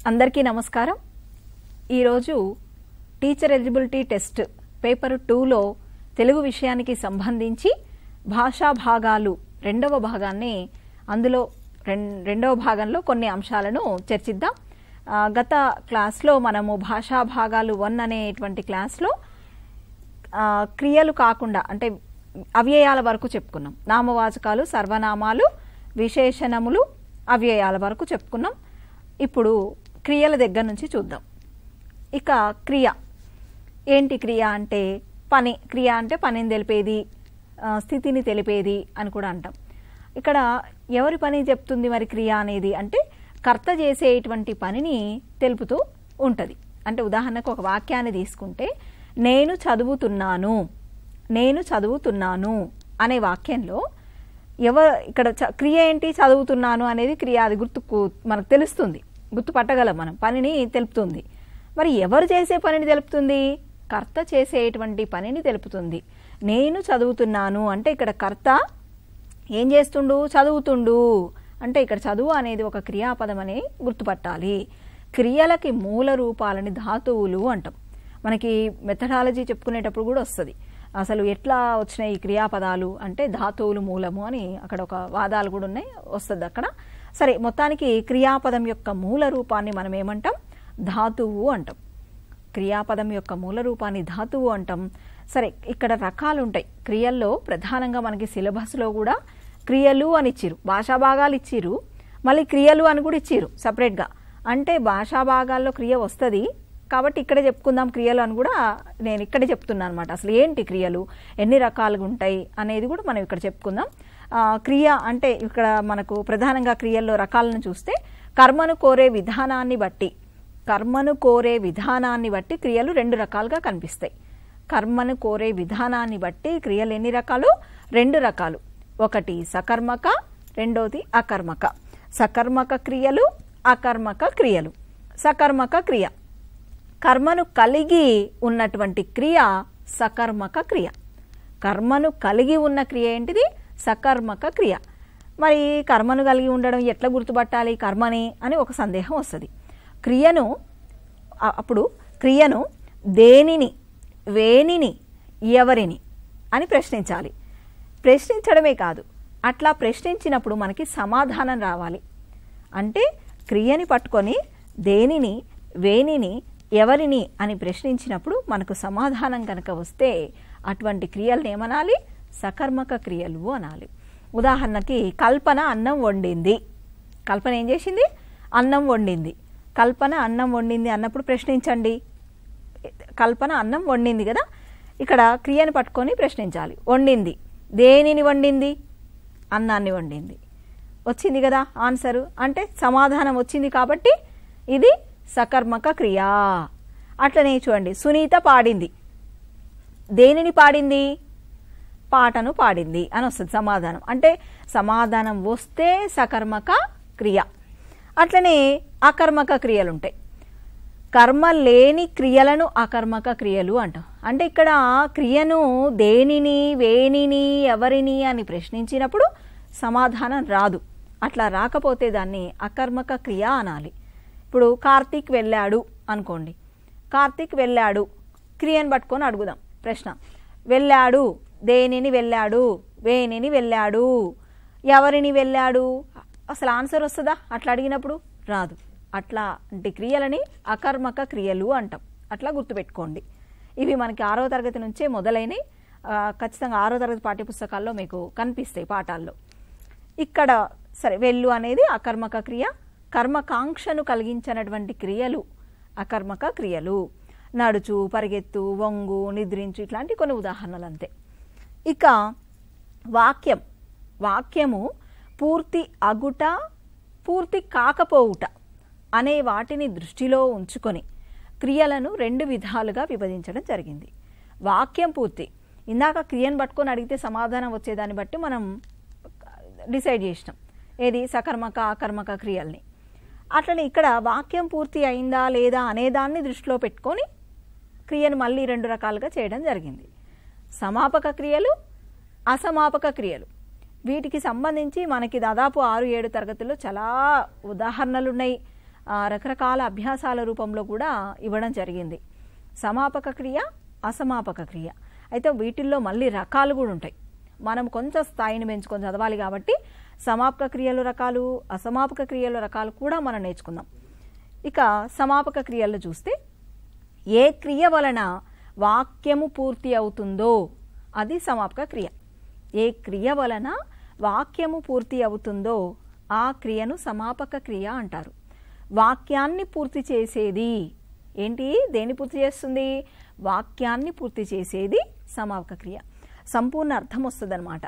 అందరికీ నమస్కారం. ఈరోజు టీచర్ ఎలిజిబిలిటీ టెస్ట్ పేపర్ 2లో తెలుగు విషయానికి సంబంధించి భాషా భాగాలు రెండవ భాగాన్ని అందులో రెండవ భాగంలో కొన్ని అంశాలను చర్చిద్దాం. గత క్లాస్లో మనము భాషా భాగాలు 1 అనేటువంటి క్లాస్లో క్రియలు కాకుండా అంటే అవ్యయాల వరకు చెప్పుకున్నాం. నామవాచకాలు, సర్వనామాలు, విశేషణములు, అవ్యయాల వరకు చెప్పుకున్నాం. ఇప్పుడు క్రియల దగ్గర నుంచి చూద్దాం. ఇక క్రియ ఏంటి? క్రియ అంటే పని. క్రియ అంటే పనిని తెలిపేది, స్థితిని తెలిపేది అని కూడా అంటాం. ఇక్కడ ఎవరి పని చెప్తుంది మరి క్రియ అనేది? అంటే కర్త చేసేటువంటి పనిని తెలుపుతూ ఉంటుంది. అంటే ఉదాహరణకు ఒక వాక్యాన్ని తీసుకుంటే నేను చదువుతున్నాను, నేను చదువుతున్నాను అనే వాక్యంలో ఇక్కడ క్రియ ఏంటి? చదువుతున్నాను అనేది క్రియ. అది మనకు తెలుస్తుంది, గుర్తుపట్టగలం మనం. పనిని తెలుపుతుంది. మరి ఎవరు చేసే పనిని తెలుపుతుంది? కర్త చేసేటువంటి పనిని తెలుపుతుంది. నేను చదువుతున్నాను అంటే ఇక్కడ కర్త ఏం చేస్తుండు? చదువుతుండు. అంటే ఇక్కడ చదువు అనేది ఒక క్రియాపదం అని గుర్తుపట్టాలి. క్రియలకి మూల రూపాలని ధాతువులు అంటాం. మనకి మెథడాలజీ చెప్పుకునేటప్పుడు కూడా వస్తుంది. అసలు ఎట్లా వచ్చినాయి ఈ క్రియాపదాలు అంటే ధాతువులు మూలము అని అక్కడ ఒక వాదాలు కూడా ఉన్నాయి, వస్తుంది అక్కడ. సరే, మొత్తానికి క్రియాపదం యొక్క మూల రూపాన్ని మనం ఏమంటాం? ధాతువు అంటాం. క్రియాపదం యొక్క మూల రూపాన్ని ధాతువు అంటాం. సరే, ఇక్కడ రకాలు ఉంటాయి క్రియల్లో. ప్రధానంగా మనకి సిలబస్లో కూడా క్రియలు అని ఇచ్చిరు, భాషా భాగాలు ఇచ్చిరు, మళ్ళీ క్రియలు అని కూడా ఇచ్చిరు సపరేట్గా. అంటే భాషా భాగాల్లో క్రియ వస్తుంది కాబట్టి ఇక్కడే చెప్పుకుందాం క్రియలు అని కూడా నేను ఇక్కడే చెప్తున్నాను అనమాట. అసలు ఏంటి క్రియలు, ఎన్ని రకాలుగా ఉంటాయి అనేది కూడా మనం ఇక్కడ చెప్పుకుందాం. క్రియ అంటే ఇక్కడ మనకు ప్రధానంగా క్రియల్లో రకాలను చూస్తే కర్మను కోరే విధానాన్ని బట్టి, కర్మను కోరే విధానాన్ని బట్టి క్రియలు 2 రకాలుగా కనిపిస్తాయి. కర్మను కోరే విధానాన్ని బట్టి క్రియలు ఎన్ని రకాలు? 2 రకాలు. ఒకటి సకర్మక, రెండోది అకర్మక. సకర్మక క్రియలు, అకర్మక క్రియలు. సకర్మక క్రియ కర్మను కలిగి ఉన్నటువంటి క్రియ సకర్మక క్రియ. కర్మను కలిగి ఉన్న క్రియ ఏంటిది? సకర్మక క్రియ. మరి కర్మను కలిగి ఉండడం ఎట్లా గుర్తుపట్టాలి కర్మని అని ఒక సందేహం వస్తుంది. అప్పుడు క్రియను దేనిని, వేనిని, ఎవరిని అని ప్రశ్నించాలి. ప్రశ్నించడమే కాదు, అట్లా ప్రశ్నించినప్పుడు మనకి సమాధానం రావాలి. అంటే క్రియని పట్టుకొని దేనిని, వేనిని, ఎవరిని అని ప్రశ్నించినప్పుడు మనకు సమాధానం కనుక వస్తే అటువంటి క్రియలను ఏమనాలి? సకర్మక క్రియలు అనాలి. ఉదాహరణకి కల్పన అన్నం వండింది. కల్పన ఏం చేసింది? అన్నం వండింది. కల్పన అన్నం వండింది అన్నప్పుడు ప్రశ్నించండి. కల్పన అన్నం వండింది కదా, ఇక్కడ క్రియని పట్టుకొని ప్రశ్నించాలి. వండింది, దేనిని వండింది? అన్నాన్ని వండింది. వచ్చింది కదా ఆన్సరు. అంటే సమాధానం వచ్చింది కాబట్టి ఇది సకర్మక క్రియ. అట్లనే చూడండి, సునీత పాడింది. దేనిని పాడింది? పాటను పాడింది అని వస్తుంది సమాధానం. అంటే సమాధానం వస్తే సకర్మక క్రియ. అట్లనే అకర్మక క్రియలు ఉంటాయి. కర్మ లేని క్రియలను అకర్మక క్రియలు అంటాం. అంటే ఇక్కడ క్రియను దేనిని, వేనిని, ఎవరిని అని ప్రశ్నించినప్పుడు సమాధానం రాదు. అట్లా రాకపోతే దాన్ని అకర్మక క్రియ అనాలి. ఇప్పుడు కార్తీక్ వెళ్ళాడు అనుకోండి. కార్తీక్ వెళ్ళాడు, క్రియను పట్టుకొని అడుగుదాం ప్రశ్న. వెళ్ళాడు, దేనిని వెళ్ళాడు, వేనిని వెళ్ళాడు, ఎవరిని వెళ్ళాడు? అసలు ఆన్సర్ వస్తుందా అట్లా అడిగినప్పుడు? రాదు. అట్లాంటి క్రియలని అకర్మక క్రియలు అంటాం. అట్లా గుర్తుపెట్టుకోండి. ఇవి మనకి 6వ తరగతి నుంచే మొదలైనవి. ఖచ్చితంగా 6వ తరగతి పాఠ్యపుస్తకాల్లో మీకు కనిపిస్తాయి పాఠాల్లో. ఇక్కడ సరే, వెళ్ళు అనేది అకర్మక క్రియ. కర్మకాంక్షను కలిగించినటువంటి క్రియలు అకర్మక క్రియలు. నడుచు, పరిగెత్తు, వంగు, నిద్రించు, ఇట్లాంటి కొన్ని ఉదాహరణలు అంతే. ఇక వాక్యం. వాక్యము పూర్తి అగుట, పూర్తి కాకపోవుట అనే వాటిని దృష్టిలో ఉంచుకొని క్రియలను 2 విధాలుగా విభజించడం జరిగింది. వాక్యం పూర్తి, ఇందాక క్రియను పట్టుకొని అడిగితే సమాధానం వచ్చేదాన్ని బట్టి మనం డిసైడ్ చేసినాం ఏది సకర్మక అకర్మక క్రియల్ని. అట్లనే ఇక్కడ వాక్యం పూర్తి అయిందా లేదా అనేదాన్ని దృష్టిలో పెట్టుకొని క్రియను మళ్ళీ 2 రకాలుగా చేయడం జరిగింది. సమాపక క్రియలు, అసమాపక క్రియలు. వీటికి సంబంధించి మనకి దాదాపు 6-7 తరగతుల్లో చాలా ఉదాహరణలు ఉన్నాయి. రకరకాల అభ్యాసాల రూపంలో కూడా ఇవ్వడం జరిగింది. సమాపక క్రియ, అసమాపక క్రియ. అయితే వీటిల్లో మళ్ళీ రకాలు కూడా ఉంటాయి. మనం కొంచెం స్థాయిని పెంచుకొని చదవాలి కాబట్టి సమాపక క్రియల రకాలు, అసమాపక క్రియల రకాలు కూడా మనం నేర్చుకుందాం. ఇక సమాపక క్రియల్లో చూస్తే ఏ క్రియ వలన వాక్యము పూర్తి అవుతుందో అది సమాపక క్రియ. ఏ క్రియ వలన వాక్యము పూర్తి అవుతుందో ఆ క్రియను సమాపక క్రియ అంటారు. వాక్యాన్ని పూర్తి చేసేది ఏంటి? దేన్ని పూర్తి చేస్తుంది? వాక్యాన్ని పూర్తి చేసేది సమాపక క్రియ. సంపూర్ణ అర్థం వస్తుంది అనమాట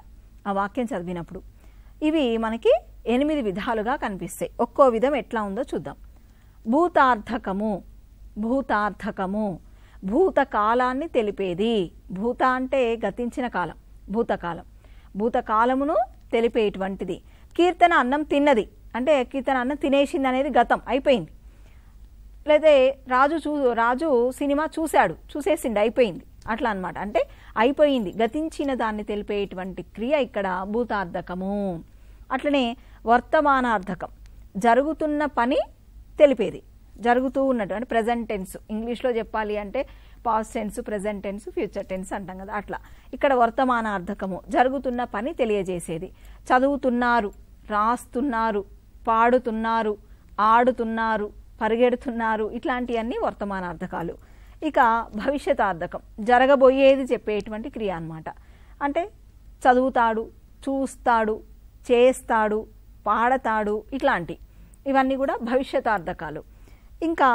ఆ వాక్యం చదివినప్పుడు. ఇవి మనకి 8 విధాలుగా కనిపిస్తాయి. ఒక్కో విధం ఎట్లా ఉందో చూద్దాం. భూతార్థకము. భూతార్థకము భూతకాలాన్ని తెలిపేది. భూత అంటే గతించిన కాలం, భూతకాలం. భూతకాలమును తెలిపేటువంటిది. కీర్తన అన్నం తిన్నది అంటే కీర్తన అన్నం తినేసింది అనేది గతం, అయిపోయింది. లేదా రాజు సినిమా చూసేసిండి, అయిపోయింది, అట్లా అన్నమాట. అంటే అయిపోయింది, గతించిన దాన్ని తెలిపేటువంటి క్రియ ఇక్కడ భూతార్థకము. అట్లనే వర్తమానార్థకం, జరుగుతున్న పని తెలిపేది, జరుగుతూ ఉన్నట్టు. అంటే ప్రజెంట్ టెన్స్, ఇంగ్లీష్లో చెప్పాలి అంటే past tense, present tense, future tense అంటాం కదా, అట్లా. ఇక్కడ వర్తమానార్థకము, జరుగుతున్న పని తెలియజేసేది. చదువుతున్నారు, రాస్తున్నారు, పాడుతున్నారు, ఆడుతున్నారు, పరిగెడుతున్నారు, ఇట్లాంటివన్నీ వర్తమానార్థకాలు. ఇక భవిష్యతార్థకం, జరగబోయేది చెప్పేటువంటి క్రియ అన్నమాట. అంటే చదువుతాడు, చూస్తాడు, చేస్తాడు, పాడతాడు, ఇట్లాంటి ఇవన్నీ కూడా భవిష్యతార్థకాలు. ఇంకా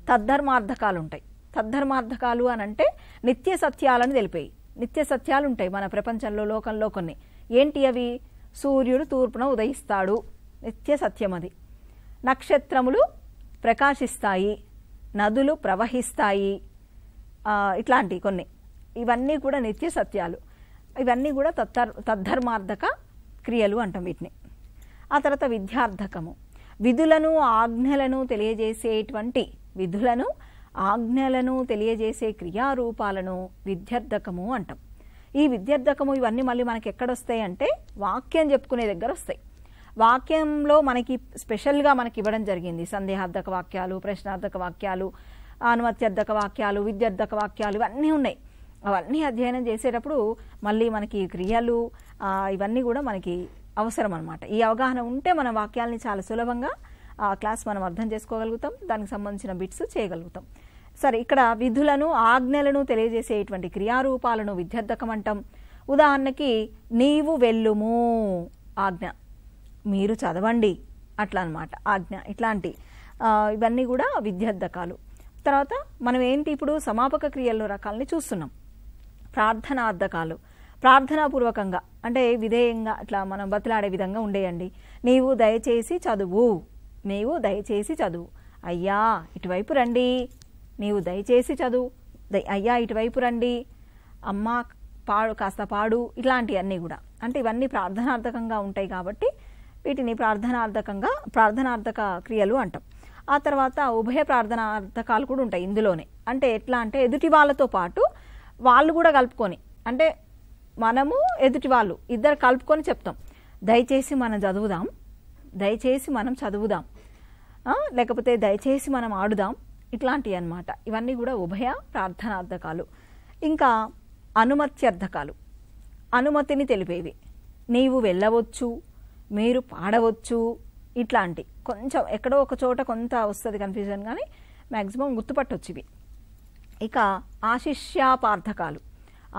తద్ధర్మార్థకాలు ఉంటాయి. తద్ధర్మార్థకాలు అని అంటే నిత్య సత్యాలను తెలిపేవి. నిత్య సత్యాలు ఉంటాయి మన ప్రపంచంలో, లోకంలో కొన్ని. ఏంటి అవి? సూర్యుడు తూర్పున ఉదయిస్తాడు, నిత్య సత్యం అది. నక్షత్రములు ప్రకాశిస్తాయి, నదులు ప్రవహిస్తాయి, ఇట్లాంటి కొన్ని. ఇవన్నీ కూడా నిత్య సత్యాలు. ఇవన్నీ కూడా తద్ధర్మార్థక క్రియలు అంటాం వీటిని. ఆ తర్వాత విద్యార్థకము, విధులను ఆజ్ఞలను తెలియజేసేటువంటి, విధులను ఆజ్ఞలను తెలియజేసే క్రియారూపాలను విద్యార్థకము అంటాం. ఈ విద్యార్థకము ఇవన్నీ మళ్ళీ మనకి ఎక్కడొస్తాయి అంటే వాక్యం చెప్పుకునే దగ్గర వస్తాయి. వాక్యంలో మనకి స్పెషల్గా మనకి ఇవ్వడం జరిగింది సందేహార్థక వాక్యాలు, ప్రశ్నార్థక వాక్యాలు, అనుమత్యర్థక వాక్యాలు, విద్యార్థక వాక్యాలు, ఇవన్నీ ఉన్నాయి. అవన్నీ అధ్యయనం చేసేటప్పుడు మళ్ళీ మనకి క్రియలు ఇవన్నీ కూడా మనకి అవసరం అన్నమాట. ఈ అవగాహన ఉంటే మన వాక్యాలని చాలా సులభంగా ఆ క్లాస్ మనం అర్థం చేసుకోగలుగుతాం, దానికి సంబంధించిన బిట్స్ చేయగలుగుతాం. సరే, ఇక్కడ విధులను ఆజ్ఞలను తెలియజేసేటువంటి క్రియారూపాలను విద్యార్థకం అంటాం. ఉదాహరణకి నీవు వెళ్ళుము ఆజ్ఞ, మీరు చదవండి అట్లా అన్నమాట ఆజ్ఞ. ఇట్లాంటి ఇవన్నీ కూడా విద్యార్థకాలు. తర్వాత మనం ఏంటి ఇప్పుడు సమాపక క్రియల్లో రకాలని చూస్తున్నాం. ప్రార్థనార్థకాలు, ప్రార్థనాపూర్వకంగా అంటే విధేయంగా అట్లా మనం బతిలాడే విధంగా ఉండేయండి. నీవు దయచేసి చదువు, నీవు దయచేసి చదువు, అయ్యా ఇటువైపు రండి, నీవు దయచేసి చదువు, అయ్యా ఇటువైపు రండి, అమ్మ పాడు కాస్త పాడు, ఇట్లాంటివన్నీ కూడా. అంటే ఇవన్నీ ప్రార్థనార్థకంగా ఉంటాయి కాబట్టి వీటిని ప్రార్థనార్థక క్రియలు అంటాం. ఆ తర్వాత ఉభయ ప్రార్థనార్థకాలు కూడా ఉంటాయి ఇందులోనే. అంటే ఎట్లా అంటే ఎదుటి వాళ్ళతో పాటు వాళ్ళు కూడా కలుపుకొని, అంటే మనము ఎదుటి వాళ్ళు ఇద్దరు కలుపుకొని చెప్తాం, దయచేసి మనం చదువుదాం, దయచేసి మనం చదువుదాం, లేకపోతే దయచేసి మనం ఆడుదాం, ఇట్లాంటివి అన్నమాట. ఇవన్నీ కూడా ఉభయ ప్రార్థనార్థకాలు. ఇంకా అనుమత్యర్థకాలు, అనుమతిని తెలిపేవి. నీవు వెళ్ళవచ్చు, మీరు పాడవచ్చు, ఇట్లాంటి కొంచెం ఎక్కడో ఒక చోట కొంత వస్తుంది కన్ఫ్యూజన్, కానీ మ్యాక్సిమం గుర్తుపట్టవచ్చు ఇవి. ఇక ఆశిష్యాపార్థకాలు,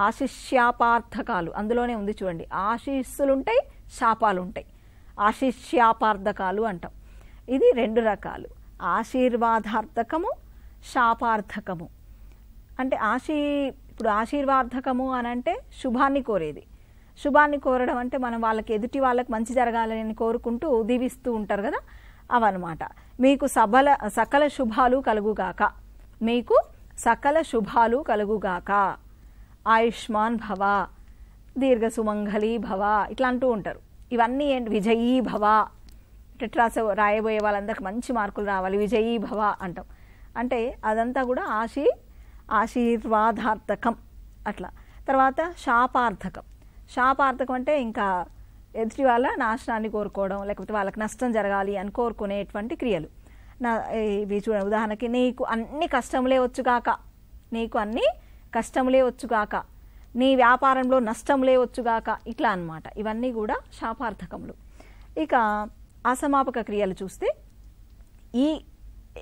ఆశిష్యాపార్థకాలు అందులోనే ఉంది చూడండి, ఆశీస్సులుంటాయి, శాపాలు ఉంటాయి, ఆశిష్యాపార్థకాలు అంటాం. ఇది 2 రకాలు, ఆశీర్వాదార్థకము, శాపార్థకము. అంటే ఇప్పుడు ఆశీర్వార్థకము అని అంటే శుభాన్ని కోరేది. శుభాన్ని కోరడం అంటే మనం వాళ్ళకి ఎదుటి వాళ్ళకి మంచి జరగాలని కోరుకుంటూ దీవిస్తూ ఉంటారు కదా, అవన్నమాట. మీకు సకల శుభాలు కలుగుగాక, మీకు సకల శుభాలు కలుగుగాక, ఆయుష్మాన్ భవ, దీర్ఘ సుమంగళి భవ, ఇట్లా అంటూ ఉంటారు. ఇవన్నీ ఏంటి? విజయీ భవ, టెట్రాస్ రాయబోయే వాళ్ళందరికి మంచి మార్కులు రావాలి, విజయీ భవ అంటాం. అంటే అదంతా కూడా ఆశీర్వాదార్థకం అట్లా. తర్వాత శాపార్థకం, శాపార్థకం అంటే ఇంకా ఎదుటి వాళ్ళ నాశనాన్ని కోరుకోవడం, లేకపోతే వాళ్ళకి నష్టం జరగాలి అని కోరుకునేటువంటి క్రియలు. ఇవి చూడండి, ఉదాహరణకి నీకు అన్ని కష్టములే వచ్చుగాక, నీకు అన్ని కష్టములే వచ్చుగాక, నీ వ్యాపారంలో నష్టములే వచ్చుగాక, ఇట్లా అన్నమాట. ఇవన్నీ కూడా శాపార్థకములు. ఇక అసమాపక క్రియలు చూస్తే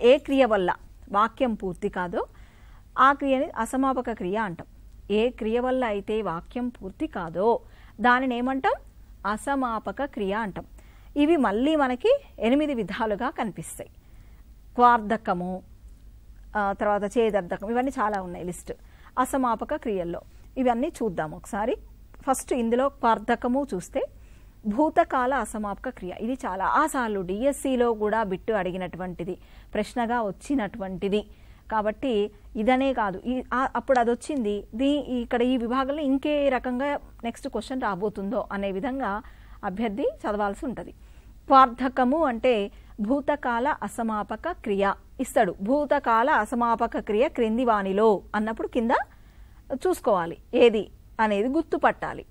ఏ క్రియ వల్ల వాక్యం పూర్తి కాదో ఆ క్రియని అసమాపక క్రియ అంటాం. ఏ క్రియ వల్ల అయితే వాక్యం పూర్తి కాదో దానిని ఏమంటాం? అసమాపక క్రియ అంటాం. ఇవి మళ్ళీ మనకి 8 విధాలుగా కనిపిస్తాయి. క్వార్ధకము, తర్వాత చేదర్థకం, ఇవన్నీ చాలా ఉన్నాయి లిస్ట్ అసమాపక క్రియల్లో. ఇవన్నీ చూద్దాం ఒకసారి. ఫస్ట్ ఇందులో క్వార్ధకము చూస్తే భూతకాల అసమాపక క్రియ. ఇది చాలాసార్లు డిఎస్సిలో కూడా బిట్టు అడిగినటువంటిది, ప్రశ్నగా వచ్చినటువంటిది. కాబట్టి ఇదనే కాదు, అప్పుడు అది వచ్చింది, ఇక్కడ ఈ విభాగంలో ఇంకే రకంగా నెక్స్ట్ క్వశ్చన్ రాబోతుందో అనే విధంగా అభ్యర్థి చదవాల్సి ఉంటుంది. క్వార్ధకము అంటే భూతకాల అసమాపక క్రియ ఇస్తాడు. భూతకాల అసమాపక క్రియ క్రింది వానిలో అన్నప్పుడు కింద చూసుకోవాలి ఏది అనేది గుర్తుపట్టాలి.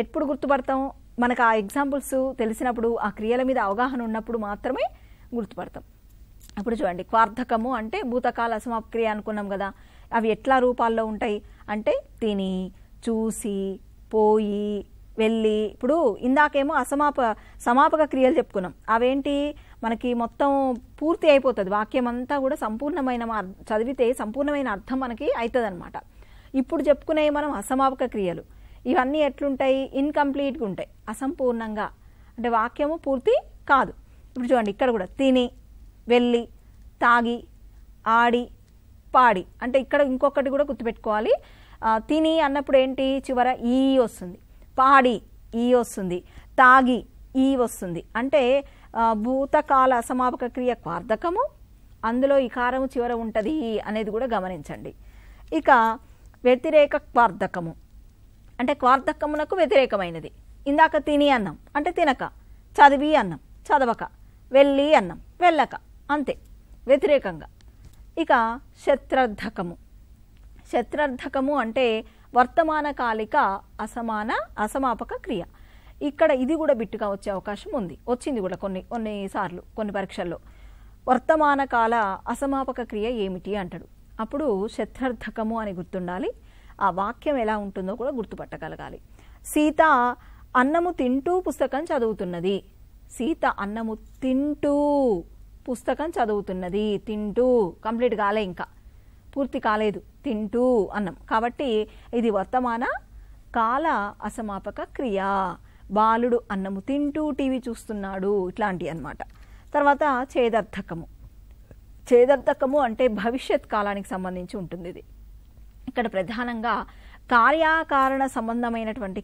ఎప్పుడు గుర్తుపడతాం? మనకు ఆ ఎగ్జాంపుల్స్ తెలిసినప్పుడు, ఆ క్రియల మీద అవగాహన ఉన్నప్పుడు మాత్రమే గుర్తుపడతాం. అప్పుడు చూడండి, క్వార్ధకము అంటే భూతకాల అసమాపక క్రియ అనుకున్నాం కదా. అవి ఎట్లా రూపాల్లో ఉంటాయి అంటే తిని, చూసి, పోయి, వెళ్ళి. ఇప్పుడు ఇందాకేమో సమాపక క్రియలు చెప్పుకున్నాం. అవేంటి, మనకి మొత్తం పూర్తి అయిపోతుంది, వాక్యం అంతా కూడా సంపూర్ణమైన చదివితే సంపూర్ణమైన అర్థం మనకి అవుతుంది అనమాట. ఇప్పుడు చెప్పుకునే మనం అసమాపక క్రియలు, ఇవన్నీ ఎట్లుంటాయి? ఇన్కంప్లీట్గా ఉంటాయి, అసంపూర్ణంగా, అంటే వాక్యము పూర్తి కాదు. ఇప్పుడు చూడండి, ఇక్కడ కూడా తిని, వెళ్ళి, తాగి, ఆడి, పాడి. అంటే ఇక్కడ ఇంకొకటి కూడా గుర్తుపెట్టుకోవాలి. తిని అన్నప్పుడు ఏంటి, చివర ఈ వస్తుంది, పాడి ఈ వస్తుంది, తాగి ఈ వస్తుంది. అంటే భూతకాల అసమాపక క్రియ క్వార్ధకము, అందులో ఇకారము చివర ఉంటుంది అనేది కూడా గమనించండి. ఇక వ్యతిరేక క్వార్ధకము అంటే క్వార్ధకమునకు వ్యతిరేకమైనది. ఇందాక తిని అన్నం అంటే తినక, చదివి అన్నం చదవక, వెళ్ళి అన్నం వెళ్ళక, అంతే వ్యతిరేకంగా. ఇక శత్రర్థకము. శత్రర్థకము అంటే వర్తమాన కాలిక అసమాపక క్రియ. ఇక్కడ ఇది కూడా బిట్టుగా వచ్చే అవకాశం ఉంది, వచ్చింది కూడా కొన్నిసార్లు కొన్ని పరీక్షల్లో. వర్తమాన కాల అసమాపక క్రియ ఏమిటి అంటాడు. అప్పుడు శత్రర్థకము అని గుర్తుండాలి. ఆ వాక్యం ఎలా ఉంటుందో కూడా గుర్తుపట్టగలగాలి. సీత అన్నము తింటూ పుస్తకం చదువుతున్నది. సీత అన్నము తింటూ పుస్తకం చదువుతున్నది. తింటూ కంప్లీట్ కాలే, ఇంకా పూర్తి కాలేదు, తింటూ అన్నం. కాబట్టి ఇది వర్తమాన కాల అసమాపక క్రియ. బాలుడు అన్నము తింటూ టీవీ చూస్తున్నాడు, ఇట్లాంటివి అన్నమాట. తర్వాత చేదర్థకము. చేదర్థకము అంటే భవిష్యత్ కాలానికి సంబంధించి ఉంటుంది. ఇది ఇక్కడ ప్రధానంగా కార్యాకారణ సంబంధమైనటువంటి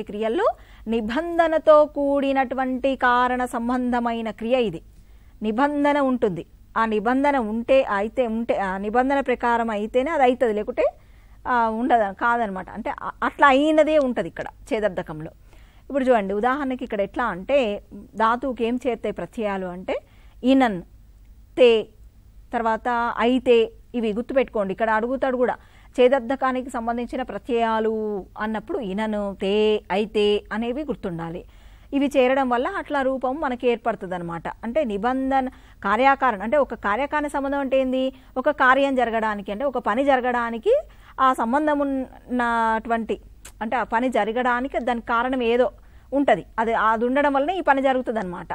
క్రియల్లో నిబంధనతో కూడినటువంటి కారణ సంబంధమైన క్రియ ఇది. నిబంధన ఉంటుంది, ఆ నిబంధన ఆ నిబంధన ప్రకారం అయితేనే అది అవుతుంది, లేకుంటే కాదనమాట. అంటే అట్లా అయినదే ఉంటుంది ఇక్కడ చేదర్థకంలో. ఇప్పుడు చూడండి, ఉదాహరణకి ఇక్కడ ఎట్లా అంటే ధాతువుకి ఏం చేరుతాయి ప్రత్యయాలు అంటే ఇనన్, తే, తర్వాత అయితే. ఇవి గుర్తుపెట్టుకోండి. ఇక్కడ అడుగుతాడు కూడా, చేదర్థకానికి సంబంధించిన ప్రత్యయాలు అన్నప్పుడు ఇనను, తే, అయితే అనేవి గుర్తుండాలి. ఇవి చేరడం వల్ల అట్లా రూపం మనకి ఏర్పడుతుంది అనమాట. అంటే నిబంధన కార్యాకారణ అంటే ఒక కార్యకారణ సంబంధం అంటే ఏంది, ఒక కార్యం జరగడానికి అంటే ఒక పని జరగడానికి ఆ సంబంధం ఉన్నటువంటి, అంటే ఆ పని జరగడానికి దానికి కారణం ఏదో ఉంటుంది, అది ఉండడం వల్లనే ఈ పని జరుగుతుంది అనమాట.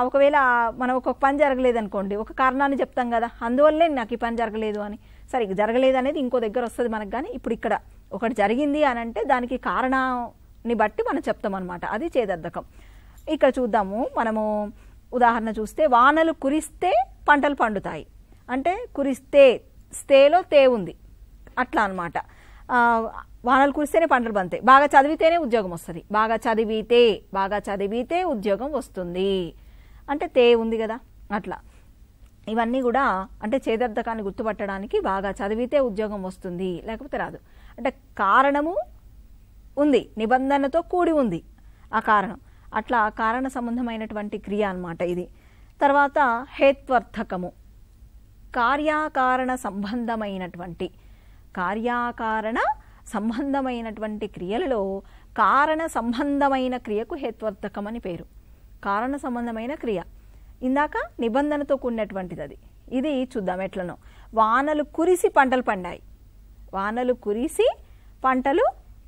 ఒకవేళ మనం ఒక పని జరగలేదు అనుకోండి, ఒక కారణాన్ని చెప్తాం కదా, అందువల్లే నాకు ఈ పని జరగలేదు అని. సరే, జరగలేదు అనేది ఇంకో దగ్గర వస్తుంది మనకు. కానీ ఇప్పుడు ఇక్కడ ఒకటి జరిగింది అని అంటే దానికి కారణాన్ని బట్టి మనం చెప్తాం అనమాట, అది చేదర్థకం. ఇక్కడ చూద్దాము, మనము ఉదాహరణ చూస్తే వానలు కురిస్తే పంటలు పండుతాయి అంటే కురిస్తే, స్తేలో తే ఉంది, అట్లా అనమాట. వానలు కురిస్తేనే పంటలు పండుతాయి, బాగా చదివితేనే ఉద్యోగం వస్తుంది, బాగా చదివితే ఉద్యోగం వస్తుంది అంటే తే ఉంది కదా, అట్లా. ఇవన్నీ కూడా అంటే చేదర్థకాన్ని గుర్తుపట్టడానికి బాగా చదివితే ఉద్యోగం వస్తుంది, లేకపోతే రాదు. అంటే కారణము ఉంది, నిబంధనతో కూడి ఉంది ఆ కారణం, అట్లా కారణ సంబంధమైనటువంటి క్రియ అన్నమాట ఇది. తర్వాత హేత్వర్థకము. కార్యాకారణ సంబంధమైనటువంటి క్రియలలో కారణ సంబంధమైన క్రియకు హేత్వర్థకం అని పేరు. కారణ సంబంధమైన క్రియ. ఇందాక నిబంధనతో కూడినటువంటిది అది. ఇది చూద్దాం ఎట్లనో. వానలు కురిసి పంటలు పండాయి. వానలు కురిసి పంటలు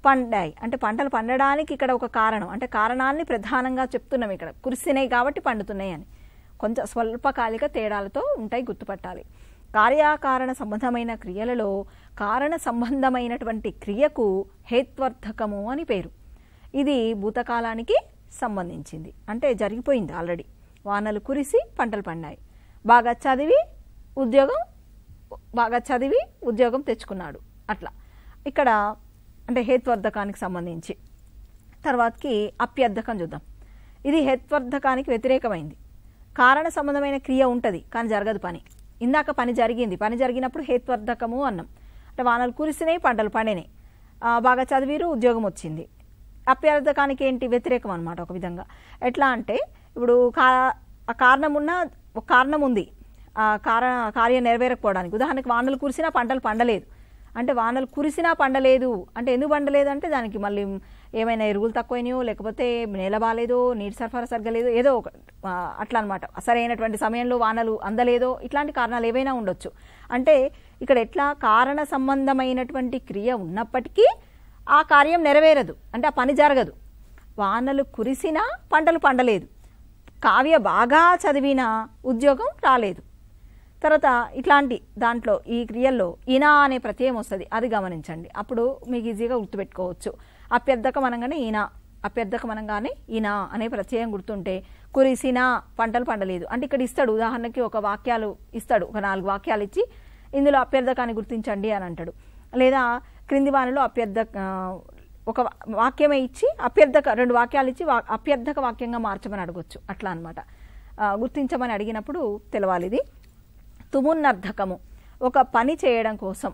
పండాయి అంటే పంటలు పండడానికి ఇక్కడ ఒక కారణం, అంటే కారణాన్ని ప్రధానంగా చెప్తున్నాం ఇక్కడ. కురిసినాయి కాబట్టి పండుతున్నాయి అని. కొంచెం స్వల్పకాలిక తేడాలతో ఉంటాయి, గుర్తుపట్టాలి. కార్యకారణ సంబంధమైన క్రియలలో కారణ సంబంధమైనటువంటి క్రియకు హేత్వర్థకము అని పేరు. ఇది భూతకాలానికి సంబంధించింది, అంటే జరిగిపోయింది ఆల్రెడీ. వానలు కురిసి పంటలు పండాయి. బాగా చదివి ఉద్యోగం తెచ్చుకున్నాడు. అట్లా ఇక్కడ అంటే హేత్వర్ధకానికి సంబంధించి. తర్వాతకి అప్యర్థకం చూద్దాం. ఇది హేత్వర్ధకానికి వ్యతిరేకమైంది. కారణ సంబంధమైన క్రియ ఉంటుంది కానీ జరగదు పని. ఇందాక పని జరిగింది, పని జరిగినప్పుడు హేత్వర్ధకము అన్నాం. అంటే వానలు కురిసినాయి పంటలు పండినాయి, బాగా చదివిరు ఉద్యోగం వచ్చింది. అప్యర్థకానికి ఏంటి? వ్యతిరేకం అనమాట ఒక విధంగా. ఎట్లా అంటే ఇప్పుడు ఒక కారణం ఉంది కార్యం నెరవేరకపోవడానికి. ఉదాహరణకి వానలు కురిసినా పంటలు పండలేదు అంటే వానలు కురిసినా పండలేదు అంటే ఎందుకు పండలేదు అంటే దానికి మళ్ళీ ఏమైనా ఎరువులు తక్కువైనాయో, లేకపోతే నేల బాగాలేదో, నీటి సరఫరా సరిగ్గా లేదో, ఏదో ఒక అట్లా అనమాట. సరైనటువంటి సమయంలో వానలు అందలేదో, ఇట్లాంటి కారణాలు ఏవైనా ఉండొచ్చు. అంటే ఇక్కడ ఎట్లా కారణ సంబంధమైనటువంటి క్రియ ఉన్నప్పటికీ ఆ కార్యం నెరవేరదు, అంటే ఆ పని జరగదు. వానలు కురిసినా పంటలు పండలేదు, కావ్య బాగా చదివినా ఉద్యోగం రాలేదు. తర్వాత ఇట్లాంటి దాంట్లో ఈ క్రియల్లో ఇనా అనే ప్రత్యయం వస్తుంది, అది గమనించండి. అప్పుడు మీకు ఈజీగా గుర్తుపెట్టుకోవచ్చు. అప్యర్థకం అనగానే ఈనా, అప్యర్థకం అనగానే ఈనా అనే ప్రత్యయం గుర్తుంటే కురిసినా పంటలు పండలేదు అంటే ఇక్కడ ఇస్తాడు. ఉదాహరణకి ఒక వాక్యాలు ఇస్తాడు, ఒక 4 వాక్యాలు ఇచ్చి ఇందులో అప్యర్థకాన్ని గుర్తించండి అని అంటాడు. లేదా క్రింది వానలో ఒక వాక్యమే ఇచ్చి 2 వాక్యాలు ఇచ్చి అప్యర్థక వాక్యంగా మార్చమని అడగొచ్చు. అట్లా అనమాట. గుర్తించమని అడిగినప్పుడు తెలవాలి ఇది. తుమున్నర్థకము ఒక పని చేయడం కోసం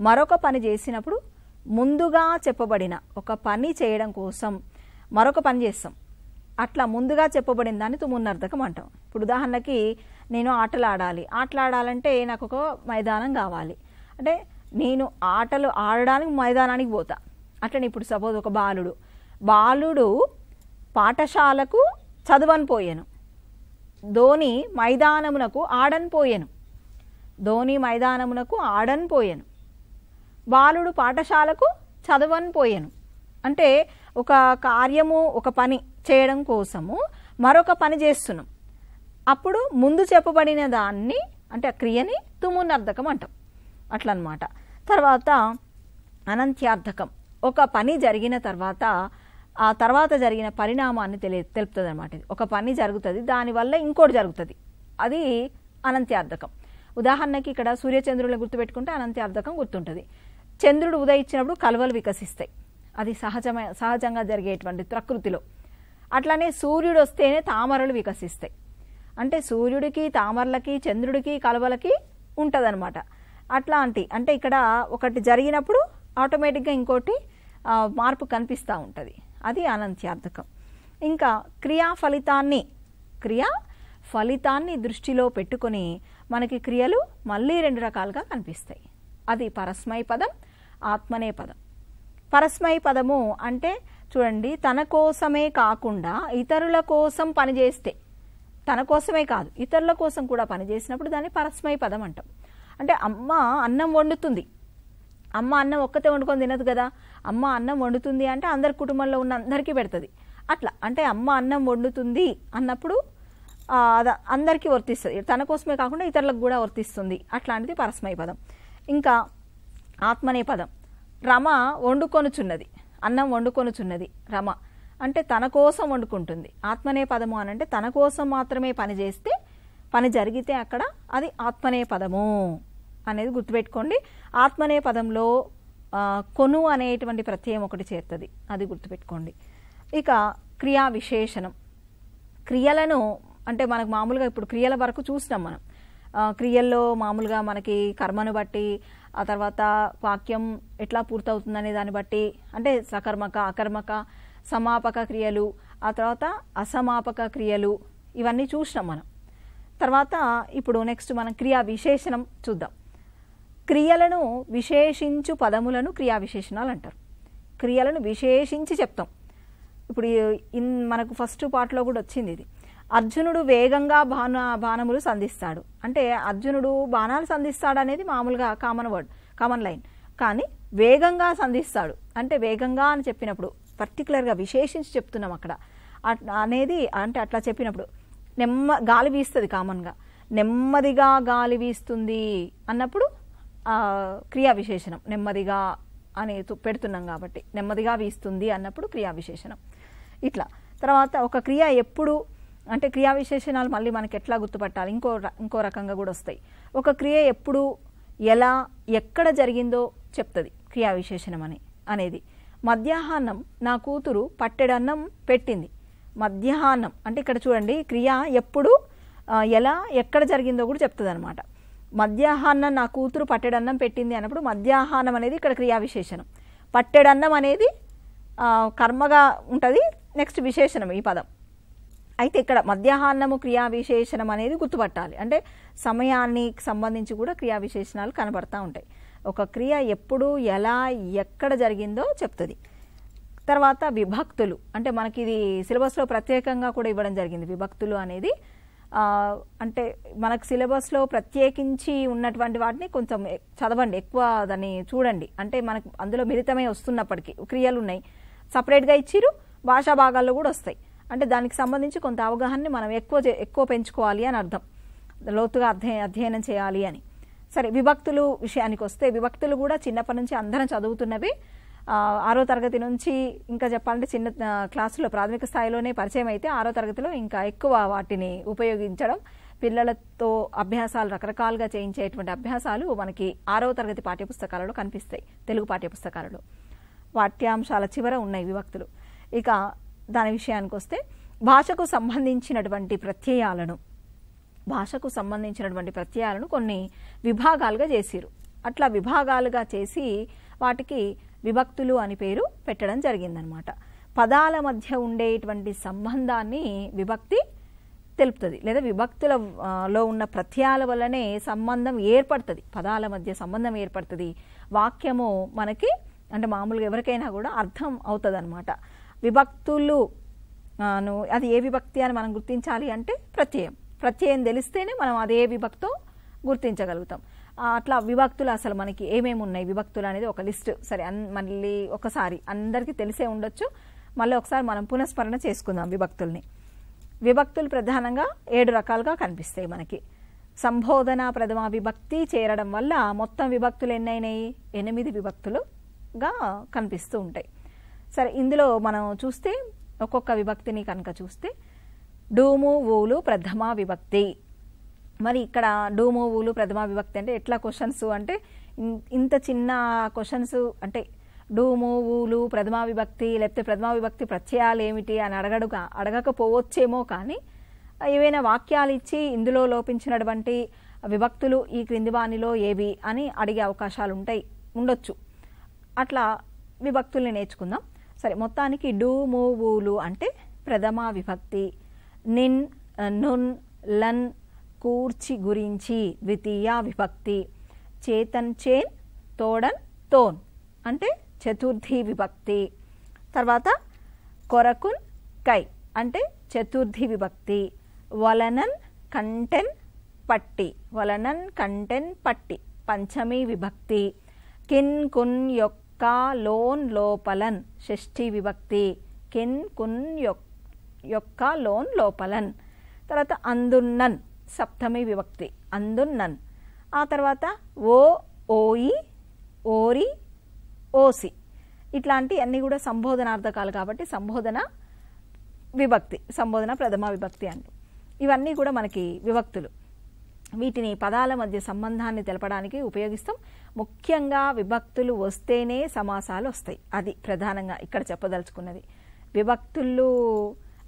మరొక పని చేసినప్పుడు ముందుగా చెప్పబడిన ఒక పని చేయడం కోసం మరొక పని చేస్తాం. అట్లా ముందుగా చెప్పబడిన దాన్ని తుమున్నర్థకం అంటాం. ఇప్పుడు ఉదాహరణకి నేను ఆటలాడాలంటే నాకు ఒక మైదానం కావాలి. అంటే నేను ఆటలు ఆడడానికి మైదానానికి పోతా. అట్లనే ఇప్పుడు సపోజ్ ఒక బాలుడు పాఠశాలకు చదువని పోయాను, ధోని మైదానమునకు ఆడన్ పోయాను. బాలుడు పాఠశాలకు చదవని పోయాను అంటే ఒక కార్యము, ఒక పని చేయడం కోసము మరొక పని చేస్తున్నాం. అప్పుడు ముందు చెప్పబడిన దాన్ని అంటే ఆ క్రియని తుమున్నర్థకం అంటాం. అట్లనమాట. తర్వాత అనంత్యార్థకం ఒక పని జరిగిన తర్వాత ఆ తర్వాత జరిగిన పరిణామాన్ని తెలుపుతుంది అనమాట. ఇది ఒక పని జరుగుతుంది, దానివల్ల ఇంకోటి జరుగుతుంది, అది అనంత్యార్థకం. ఉదాహరణకి ఇక్కడ సూర్యచంద్రులను గుర్తుపెట్టుకుంటే అనంత్యార్థకం గుర్తుంటుంది. చంద్రుడు ఉదయించినప్పుడు కలువలు వికసిస్తాయి, అది సహజంగా జరిగేటువంటి ప్రకృతిలో. అట్లానే సూర్యుడు వస్తేనే తామరలు వికసిస్తాయి. అంటే సూర్యుడికి, తామరలకి, చంద్రుడికి, కలువలకి ఉంటుందన్నమాట. అంటే ఇక్కడ ఒకటి జరిగినప్పుడు ఆటోమేటిక్గా ఇంకోటి మార్పు కనిపిస్తూ ఉంటుంది, అది అనంత్యార్థకం. ఇంకా క్రియా ఫలితాన్ని దృష్టిలో పెట్టుకొని మనకి క్రియలు మళ్ళీ 2 రకాలుగా కనిపిస్తాయి. అది పరస్మై పదం, ఆత్మనే పదం. పరస్మై పదము అంటే చూడండి, తన కోసమే కాకుండా ఇతరుల కోసం పనిచేస్తే, తన కోసమే కాదు ఇతరుల కోసం కూడా పనిచేసినప్పుడు దాన్ని పరస్మై పదం అంటాం. అంటే అమ్మ అన్నం వండుతుంది, అమ్మ అన్నం ఒక్కతే వండుకొని తినదు కదా. అమ్మ అన్నం వండుతుంది అంటే అందరి కుటుంబంలో ఉన్న అందరికీ పెడుతుంది. అట్లా అంటే అమ్మ అన్నం వండుతుంది అన్నప్పుడు అందరికీ వర్తిస్తుంది, తన కోసమే కాకుండా ఇతరులకు కూడా వర్తిస్తుంది. అట్లాంటిది పరస్మై పదం. ఇంకా ఆత్మనే పదం. రమ వండుకొనుచున్నది, అన్నం వండుకొనుచున్నది రమ అంటే తన కోసం వండుకుంటుంది. ఆత్మనే పదము అని అంటే తన కోసం మాత్రమే పని చేస్తే, పని జరిగితే అక్కడ అది ఆత్మనే పదము అనేది గుర్తుపెట్టుకోండి. ఆత్మనే పదంలో కొను అనేటువంటి ప్రత్యయం ఒకటి చేరుతుంది, అది గుర్తుపెట్టుకోండి. ఇక క్రియా విశేషణం. క్రియలను అంటే మనకు మామూలుగా ఇప్పుడు క్రియల వరకు చూసినాం మనం. క్రియల్లో మామూలుగా మనకి కర్మను బట్టి, ఆ తర్వాత వాక్యం ఎట్లా పూర్తవుతుందనే దాన్ని బట్టి, అంటే సకర్మక, అకర్మక, సమాపక క్రియలు, ఆ తర్వాత అసమాపక క్రియలు, ఇవన్నీ చూసినాం మనం. తర్వాత ఇప్పుడు నెక్స్ట్ మనం క్రియా విశేషణం చూద్దాం. క్రియలను విశేషించు పదములను క్రియా విశేషణాలు అంటారు. క్రియలను విశేషించి చెప్తాం. ఇప్పుడు మనకు ఫస్ట్ పార్ట్లో కూడా వచ్చింది ఇది. అర్జునుడు వేగంగా బాణములు సంధిస్తాడు అంటే అర్జునుడు బాణాలు సంధిస్తాడు అనేది మామూలుగా కామన్ వర్డ్, కామన్ లైన్. కానీ వేగంగా సంధిస్తాడు అంటే వేగంగా అని చెప్పినప్పుడు పర్టికులర్గా విశేషించి చెప్తున్నాం అక్కడ అనేది. అంటే అట్లా చెప్పినప్పుడు గాలి వీస్తుంది, కామన్గా నెమ్మదిగా గాలి వీస్తుంది అన్నప్పుడు క్రియా విశేషణం నెమ్మదిగా అని పెడుతున్నాం కాబట్టి నెమ్మదిగా వీస్తుంది అన్నప్పుడు క్రియా విశేషణం. ఇట్లా తర్వాత ఒక క్రియ ఎప్పుడు అంటే క్రియా విశేషణాలు మళ్ళీ మనకి ఎట్లా గుర్తుపట్టాలి, ఇంకో రకంగా కూడా వస్తాయి. ఒక క్రియ ఎప్పుడు ఎలా ఎక్కడ జరిగిందో చెప్తుంది క్రియా విశేషణం అనేది. మధ్యాహ్నం నా కూతురు పట్టెడన్నం పెట్టింది. మధ్యాహ్నం అంటే ఇక్కడ చూడండి క్రియ ఎప్పుడు ఎలా ఎక్కడ జరిగిందో కూడా చెప్తుంది అనమాట. మధ్యాహ్నం నా కూతురు పట్టెడన్నం పెట్టింది అన్నప్పుడు మధ్యాహ్నం అనేది ఇక్కడ క్రియా విశేషణం. పట్టెడన్నం అనేది కర్మగా ఉంటుంది, నెక్స్ట్ విశేషణం ఈ పదం. అయితే ఇక్కడ మధ్యాహ్నము క్రియా విశేషణం అనేది గుర్తుపట్టాలి. అంటే సమయానికి సంబంధించి కూడా క్రియా విశేషణాలు కనబడతా ఉంటాయి. ఒక క్రియ ఎప్పుడు ఎలా ఎక్కడ జరిగిందో చెప్తుంది. తర్వాత విభక్తులు అంటే మనకి ఇది సిలబస్లో ప్రత్యేకంగా కూడా ఇవ్వడం జరిగింది. విభక్తులు అనేది అంటే మనకు సిలబస్లో ప్రత్యేకించి ఉన్నటువంటి వాటిని కొంచెం చదవండి, ఎక్కువ దాన్ని చూడండి. అంటే మనకు అందులో మిళితమై వస్తున్నప్పటికీ క్రియలు ఉన్నాయి, సపరేట్గా ఇచ్చిరు, భాషా భాగాల్లో కూడా వస్తాయి. అంటే దానికి సంబంధించి కొంత అవగాహనని మనం ఎక్కువ పెంచుకోవాలి అని అర్థం, లోతుగా అధ్యయనం చేయాలి అని. సరే, విభక్తులు విషయానికి వస్తే విభక్తులు కూడా చిన్నప్పటి నుంచి అందరం చదువుతున్నవి. 6వ తరగతి నుంచి ఇంకా చెప్పాలంటే చిన్న క్లాసులో ప్రాథమిక స్థాయిలోనే పరిచయం అయితే 6వ తరగతిలో ఇంకా ఎక్కువ వాటిని ఉపయోగించడం, పిల్లలతో అభ్యాసాలు రకరకాలుగా చేయించేటువంటి అభ్యాసాలు మనకి 6వ తరగతి పాఠ్యపుస్తకాలలో కనిపిస్తాయి. తెలుగు పాఠ్యపుస్తకాలలో పాఠ్యాంశాల చివర ఉన్నాయి విభక్తులు. ఇక దాని విషయానికి వస్తే భాషకు సంబంధించినటువంటి ప్రత్యయాలను కొన్ని విభాగాలుగా చేసిరు. అట్లా విభాగాలుగా చేసి వాటికి విభక్తులు అని పేరు పెట్టడం జరిగిందనమాట. పదాల మధ్య ఉండేటువంటి సంబంధాన్ని విభక్తి తెలుపుతుంది, లేదా విభక్తులలో ఉన్న ప్రత్యయాల వల్లనే సంబంధం ఏర్పడుతుంది, పదాల మధ్య సంబంధం ఏర్పడుతుంది. వాక్యము మనకి అంటే మామూలుగా ఎవరికైనా కూడా అర్థం అవుతుంది అనమాట. విభక్తులు అది ఏ విభక్తి అని మనం గుర్తించాలి అంటే ప్రత్యయం తెలిస్తేనే మనం అదే విభక్తో గుర్తించగలుగుతాం. అట్లా విభక్తులు అసలు మనకి ఏమేమి ఉన్నాయి విభక్తులు అనేది ఒక లిస్ట్. సరే, మళ్ళీ ఒకసారి అందరికీ తెలిసే ఉండొచ్చు, మళ్ళీ ఒకసారి మనం పునఃస్మరణ చేసుకుందాం విభక్తుల్ని. విభక్తులు ప్రధానంగా 7 రకాలుగా కనిపిస్తాయి మనకి. సంబోధన ప్రథమ విభక్తి చేరడం వల్ల మొత్తం విభక్తులు ఎన్నైనాయి? 8 విభక్తులుగా కనిపిస్తూ ఉంటాయి. సరే, ఇందులో మనం చూస్తే ఒక్కొక్క విభక్తిని కనుక చూస్తే డూము ఊలు ప్రథమ విభక్తి. మరి ఇక్కడ డూము ఊలు ప్రథమ విభక్తి అంటే ఎట్లా క్వశ్చన్స్ అంటే ఇంత చిన్న క్వశ్చన్స్ అంటే డూము ఊలు ప్రథమ విభక్తి లేకపోతే ప్రథమ విభక్తి ప్రత్యయాలు ఏమిటి అని అడగకపోవచ్చేమో, కానీ ఏవైనా వాక్యాలు ఇచ్చి ఇందులో లోపించినటువంటి విభక్తులు ఈ క్రింది వానిలో ఏవి అని అడిగే అవకాశాలు ఉండొచ్చు. అట్లా విభక్తుల్ని నేర్చుకుందాం. సరే, మొత్తానికి డూమూవులు అంటే ప్రథమ విభక్తి. నిన్, నున్, లన్, కూర్చి, గురించి ద్వితీయ విభక్తి. చేతన్, చేన్, తోడన్, తోన్ అంటే చతుర్థి విభక్తి. తర్వాత కొరకున్, కై అంటే చతుర్థి విభక్తి. వలనన్, కంటెన్, పట్టి. వలనన్, కంటెన్, పట్టి పంచమి విభక్తి. కిన్, కున్, యొక్క, లోన్, లోపలన్ షష్ఠి విభక్తి. కిన్, కున్, యొక్క, లోన్, లోపలన్. తర్వాత అందున్నన్ సప్తమి విభక్తి. అందున్నన్. ఆ తర్వాత ఓ, ఓయి, ఓరి, ఓసి ఇట్లాంటి అన్నీ కూడా సంబోధనార్థకాలు కాబట్టి సంబోధన విభక్తి, సంబోధన ప్రథమ విభక్తి అంటూ ఇవన్నీ కూడా మనకి విభక్తులు. వీటిని పదాల మధ్య సంబంధాన్ని తెలపడానికి ఉపయోగిస్తాం. ముఖ్యంగా విభక్తులు వస్తేనే సమాసాలు వస్తాయి, అది ప్రధానంగా ఇక్కడ చెప్పదలుచుకున్నది. విభక్తులు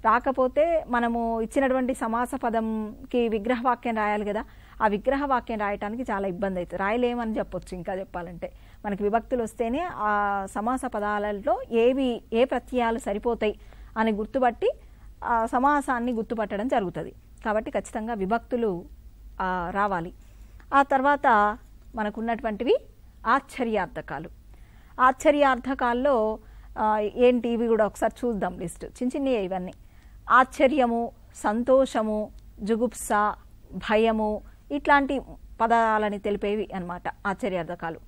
రాకపోతే మనము ఇచ్చినటువంటి సమాస పదంకి విగ్రహవాక్యం రాయాలి కదా, ఆ విగ్రహవాక్యం రాయటానికి చాలా ఇబ్బంది అవుతుంది, రాయలేమని చెప్పొచ్చు. ఇంకా చెప్పాలంటే మనకి విభక్తులు వస్తేనే ఆ సమాస పదాలలో ఏ ప్రత్యయాలు సరిపోతాయి అని గుర్తుపట్టి ఆ సమాసాన్ని గుర్తుపట్టడం జరుగుతుంది. కాబట్టి ఖచ్చితంగా విభక్తులు రావాలి. ఆ తర్వాత మనకున్నటువంటివి ఆశ్చర్యార్థకాలు. ఆశ్చర్యార్థకాల్లో ఏంటి ఇవి కూడా ఒకసారి చూద్దాం లిస్ట్. చిన్న చిన్నవి ఇవన్నీ. ఆశ్చర్యము, సంతోషము, జుగుప్స, భయము ఇట్లాంటి పదాలని తెలిపేవి అన్నమాట ఆశ్చర్యార్థకాలు.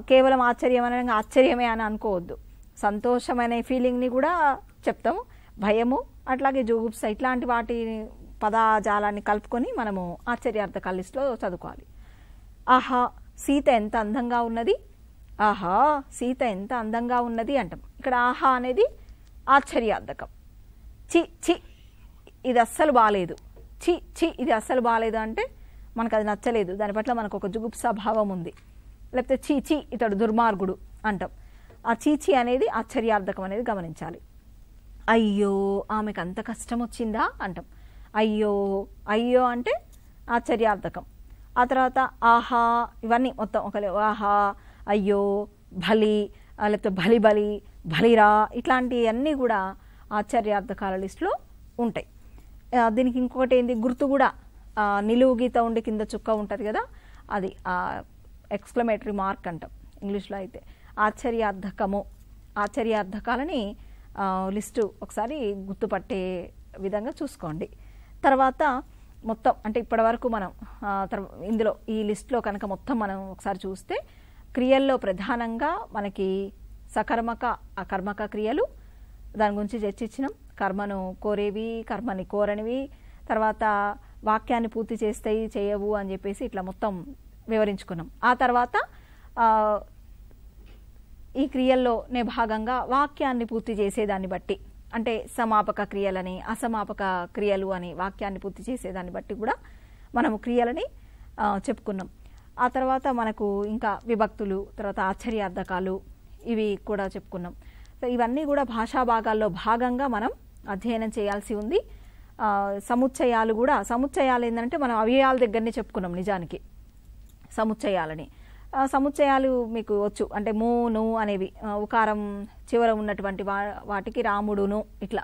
కేవలం ఆశ్చర్యం అనగా ఆశ్చర్యమే అని అనుకోవద్దు. సంతోషమైన ఫీలింగ్ని కూడా చెప్తాము, భయము అట్లాగే జుగుప్స ఇట్లాంటి వాటి పదజాలాన్ని కలుపుకొని మనము ఆశ్చర్యార్థకాల లిస్టులో చదువుకోవాలి. ఆహా సీత ఎంత అందంగా ఉన్నది, ఆహా సీత ఎంత అందంగా ఉన్నది అంటాం. ఇక్కడ ఆహా అనేది ఆశ్చర్యార్థకం. చి చి ఇది అస్సలు బాగాలేదు, చి చి ఇది అస్సలు బాగాలేదు అంటే మనకు అది నచ్చలేదు, దాని పట్ల మనకు ఒక జుగుప్స భావం ఉంది. లేకపోతే చీచి ఇతడు దుర్మార్గుడు అంటాం. ఆ చీచి అనేది ఆశ్చర్యార్థకం అనేది గమనించాలి. అయ్యో ఆమెకు అంత కష్టం వచ్చిందా అంటాం. అయ్యో అయ్యో అంటే ఆశ్చర్యార్థకం. ఆ తర్వాత ఆహా ఇవన్నీ మొత్తం ఒక ఆహా, అయ్యో, భలి, లేకపోతే బలి బలి, బలిరా ఇట్లాంటివన్నీ కూడా ఆశ్చర్యార్థకాల లిస్టులో ఉంటాయి. దీనికి ఇంకొకటి ఏంది గుర్తు కూడా, నిలువు గీత ఉండి కింద చుక్క ఉంటుంది కదా, అది ఎక్స్క్లమేటరీ మార్క్ అంటాం ఇంగ్లీష్లో. అయితే ఆశ్చర్యార్థకము, ఆశ్చర్యార్థకాలని లిస్టు ఒకసారి గుర్తుపట్టే విధంగా చూసుకోండి. తర్వాత మొత్తం అంటే ఇప్పటి వరకు మనం ఇందులో ఈ లిస్టులో కనుక మొత్తం మనం ఒకసారి చూస్తే క్రియల్లో ప్రధానంగా మనకి సకర్మక అకర్మక క్రియలు దాని గురించి చర్చించినాం. కర్మను కోరేవి, కర్మని కోరనివి, తర్వాత వాక్యాన్ని పూర్తి చేస్తాయి చేయవు అని చెప్పేసి ఇట్లా మొత్తం వివరించుకున్నాం. ఆ తర్వాత ఈ క్రియల్లోనే భాగంగా వాక్యాన్ని పూర్తి చేసేదాన్ని బట్టి, అంటే సమాపక క్రియలని అసమాపక క్రియలు అని వాక్యాన్ని పూర్తి చేసేదాన్ని బట్టి కూడా మనము క్రియలని చెప్పుకున్నాం. ఆ తర్వాత మనకు ఇంకా విభక్తులు, తర్వాత ఆశ్చర్యార్థకాలు ఇవి కూడా చెప్పుకున్నాం. సో ఇవన్నీ కూడా భాషా భాగాల్లో భాగంగా మనం అధ్యయనం చేయాల్సి ఉంది. సముచ్చయాలు కూడా, సముచ్చయాలు ఏంటంటే మనం అవ్యయాల దగ్గరనే చెప్పుకున్నాం నిజానికి సముచ్చయాలని. సముచ్చయాలు మీకు వచ్చు, అంటే ము ను అనేవి ఉకారం చివర ఉన్నటువంటి వాటికి రాముడును, ఇట్లా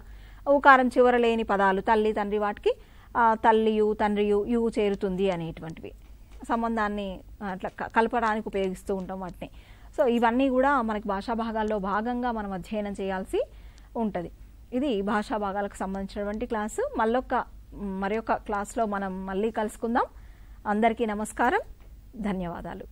ఉకారం చివర లేని పదాలు తల్లి తండ్రి వాటికి తల్లియు తండ్రియు యు చేరుతుంది అనేటువంటివి సంబంధాన్ని అట్లా కలపడానికి ఉపయోగిస్తూ ఉంటాం వాటిని. సో ఇవన్నీ కూడా మనకి భాషా భాగాల్లో భాగంగా మనం అధ్యయనం చేయాల్సి ఉంటుంది. ఇది భాషా భాగాలకు సంబంధించినటువంటి క్లాసు. మరొక క్లాస్లో మనం మళ్ళీ కలుసుకుందాం. అందరికీ నమస్కారం, ధన్యవాదాలు.